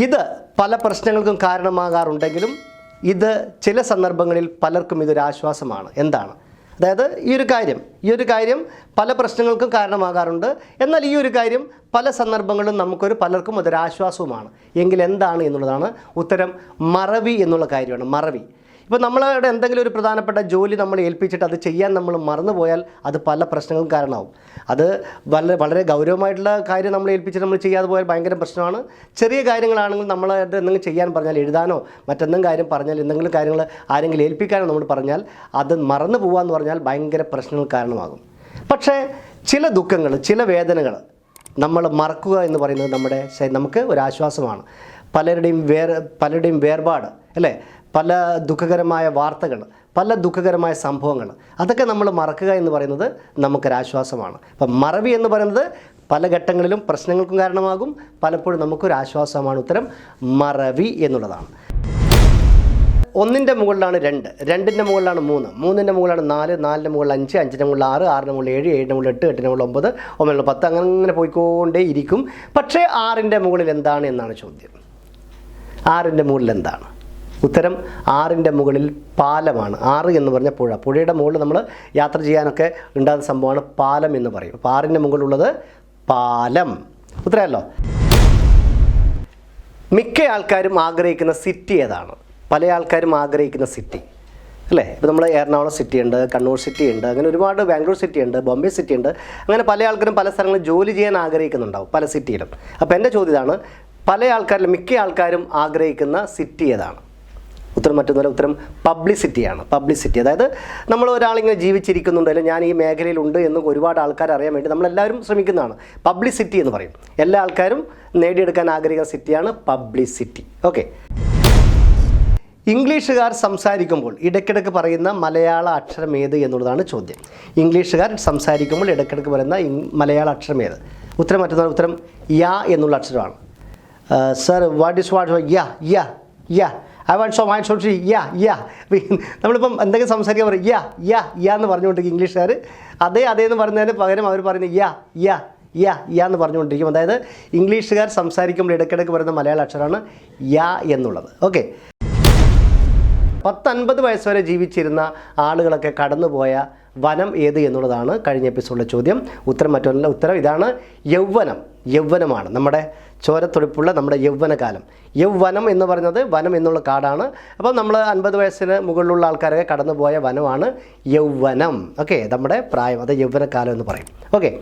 ഇത് പല പ്രശ്നങ്ങൾക്കും കാരണമാകാറുണ്ടെങ്കിലും ഇത് ചില സന്ദർഭങ്ങളിൽ പലർക്കും ഇതൊരു ആശ്വാസമാണ്. എന്താണ്? അതായത് ഈ ഒരു കാര്യം പല പ്രശ്നങ്ങൾക്കും കാരണമാകാറുണ്ട്. എന്നാൽ ഈ ഒരു കാര്യം പല സന്ദർഭങ്ങളിലും പലർക്കും അതൊരാശ്വാസവുമാണ്. എങ്കിൽ എന്താണ് എന്നുള്ളതാണ് ഉത്തരം. മറവി എന്നുള്ള കാര്യമാണ്. മറവി. ഇപ്പോൾ നമ്മളുടെ എന്തെങ്കിലും ഒരു പ്രധാനപ്പെട്ട ജോലി നമ്മൾ ഏൽപ്പിച്ചിട്ട് അത് ചെയ്യാൻ നമ്മൾ മറന്നുപോയാൽ അത് പല പ്രശ്നങ്ങൾക്കും കാരണമാവും. അത് വളരെ ഗൗരവമായിട്ടുള്ള കാര്യം നമ്മൾ ഏൽപ്പിച്ചിട്ട് നമ്മൾ ചെയ്യാതെ പോയാൽ ഭയങ്കര പ്രശ്നമാണ്. ചെറിയ കാര്യങ്ങളാണെങ്കിൽ നമ്മൾ എന്തെങ്കിലും ചെയ്യാൻ പറഞ്ഞാൽ, എഴുതാനോ മറ്റെന്തെങ്കിലും കാര്യം പറഞ്ഞാൽ, എന്തെങ്കിലും കാര്യങ്ങൾ ആരെങ്കിലും ഏൽപ്പിക്കാനോ നമ്മൾ പറഞ്ഞാൽ അത് മറന്നു പോകാമെന്ന് പറഞ്ഞാൽ ഭയങ്കര പ്രശ്നങ്ങൾ കാരണമാകും. പക്ഷേ ചില ദുഃഖങ്ങൾ, ചില വേദനകൾ നമ്മൾ മറക്കുക എന്ന് പറയുന്നത് നമുക്ക് ഒരാശ്വാസമാണ്. പലരുടെയും വേർപാട്, അല്ലേ, പല ദുഃഖകരമായ വാർത്തകൾ, പല ദുഃഖകരമായ സംഭവങ്ങൾ, അതൊക്കെ നമ്മൾ മറക്കുക എന്ന് പറയുന്നത് നമുക്കൊരാശ്വാസമാണ്. അപ്പം മറവി എന്ന് പറയുന്നത് പല ഘട്ടങ്ങളിലും പ്രശ്നങ്ങൾക്കും കാരണമാകും. പലപ്പോഴും നമുക്കൊരാശ്വാസമാണ്. ഉത്തരം മറവി എന്നുള്ളതാണ്. 1ൻ്റെ മുകളിലാണ് 2, 2ൻ്റെ മുകളിലാണ് 3, 3ൻ്റെ മുകളിലാണ് 4, 4ൻ്റെ മുകളിൽ 5, 5ൻ്റെ മുകളിൽ 6, 6ൻ്റെ മുകളിൽ 7, 7ൻ്റെ മുകളിൽ 8, 8ൻ്റെ മുകളിൽ 9, 9ൻ്റെ മുകളിൽ 10, അങ്ങനെ പോയിക്കൊണ്ടേ ഇരിക്കും. പക്ഷേ 6ൻ്റെ മുകളിൽ എന്താണ് എന്നാണ് ചോദ്യം. 6ൻ്റെ മുകളിൽ എന്താണ്? ഉത്തരം 6ൻ്റെ മുകളിൽ പാലമാണ്. 6 എന്ന് പറഞ്ഞ പുഴയുടെ മുകളിൽ നമ്മൾ യാത്ര ചെയ്യാനൊക്കെ ഉണ്ടാകുന്ന സംഭവമാണ് പാലം എന്ന് പറയും. അപ്പോൾ 6ൻ്റെ മുകളിലുള്ളത് പാലം. ഉത്തരമല്ലോ. മിക്ക ആൾക്കാരും ആഗ്രഹിക്കുന്ന സിറ്റി ഏതാണ്? പല ആൾക്കാരും ആഗ്രഹിക്കുന്ന സിറ്റി, അല്ലേ? ഇപ്പോൾ നമ്മൾ എറണാകുളം സിറ്റി ഉണ്ട്, കണ്ണൂർ സിറ്റി ഉണ്ട്, അങ്ങനെ ഒരുപാട്, ബാംഗ്ലൂർ സിറ്റി ഉണ്ട്, ബോംബെ സിറ്റി ഉണ്ട്. അങ്ങനെ പല ആൾക്കാരും പല സ്ഥലങ്ങളിൽ ജോലി ചെയ്യാൻ ആഗ്രഹിക്കുന്നുണ്ടാവും, പല സിറ്റിയിലും. അപ്പോൾ എൻ്റെ ചോദ്യം ഇതാണ്, മിക്ക ആൾക്കാരും ആഗ്രഹിക്കുന്ന സിറ്റി ഏതാണ്? ഉത്തരം മറ്റൊന്നുമല്ല, ഉത്തരം പബ്ലിസിറ്റിയാണ്. പബ്ലിസിറ്റി, അതായത് നമ്മൾ ഒരാളിങ്ങനെ ജീവിച്ചിരിക്കുന്നുണ്ട്, അല്ലെങ്കിൽ ഞാൻ ഈ മേഖലയിലുണ്ട് എന്ന് ഒരുപാട് ആൾക്കാർ അറിയാൻ വേണ്ടി നമ്മളെല്ലാവരും ശ്രമിക്കുന്നതാണ്. പബ്ലിസിറ്റി എന്ന് പറയും. എല്ലാ ആൾക്കാരും നേടിയെടുക്കാൻ ആഗ്രഹിക്കുന്ന സിറ്റിയാണ് പബ്ലിസിറ്റി. ഓക്കെ. ഇംഗ്ലീഷുകാർ സംസാരിക്കുമ്പോൾ ഇടയ്ക്കിടയ്ക്ക് പറയുന്ന മലയാള അക്ഷരം ഏത് എന്നുള്ളതാണ് ചോദ്യം. ഇംഗ്ലീഷുകാർ സംസാരിക്കുമ്പോൾ ഇടയ്ക്കിടയ്ക്ക് പറയുന്ന മലയാള അക്ഷരം ഏത്? ഉത്തരം മറ്റൊന്നാണ്. ഉത്തരം യാ എന്നുള്ള അക്ഷരമാണ്. സർ വാട്ട് ഈസ് യാ I want so mind sort യാ. നമ്മളിപ്പം എന്തെങ്കിലും സംസാരിക്കാൻ പറയും യാ എന്ന് പറഞ്ഞുകൊണ്ടിരിക്കും ഇംഗ്ലീഷുകാർ. അതേ എന്ന് പറയുന്നതിന് പകരം അവർ പറയുന്നത് യാ എന്ന് പറഞ്ഞുകൊണ്ടിരിക്കും. അതായത് ഇംഗ്ലീഷുകാർ സംസാരിക്കുമ്പോൾ ഇടയ്ക്കിടയ്ക്ക് പറയുന്ന മലയാള അക്ഷരമാണ് യാ എന്നുള്ളത്. ഓക്കെ. 10-50 വയസ്സ് വരെ ജീവിച്ചിരുന്ന ആളുകളൊക്കെ കടന്നുപോയ വനം ഏത് എന്നുള്ളതാണ് കഴിഞ്ഞ എപ്പിസോഡിലെ ചോദ്യം. ഉത്തരം മറ്റൊന്നല്ല. ഉത്തരം ഇതാണ്, യൗവനമാണ്. നമ്മുടെ ചോരത്തൊടിപ്പുള്ള നമ്മുടെ യൗവനകാലം. യൗവനം എന്ന് പറയുന്നത് വനം എന്നുള്ള കാടാണ്. അപ്പോൾ നമ്മൾ 50 വയസ്സിന് മുകളിലുള്ള ആൾക്കാരൊക്കെ കടന്നുപോയ വനമാണ് യൗവനം. ഓക്കെ. നമ്മുടെ പ്രായം, അത് യൗവനകാലം എന്ന് പറയും. ഓക്കെ.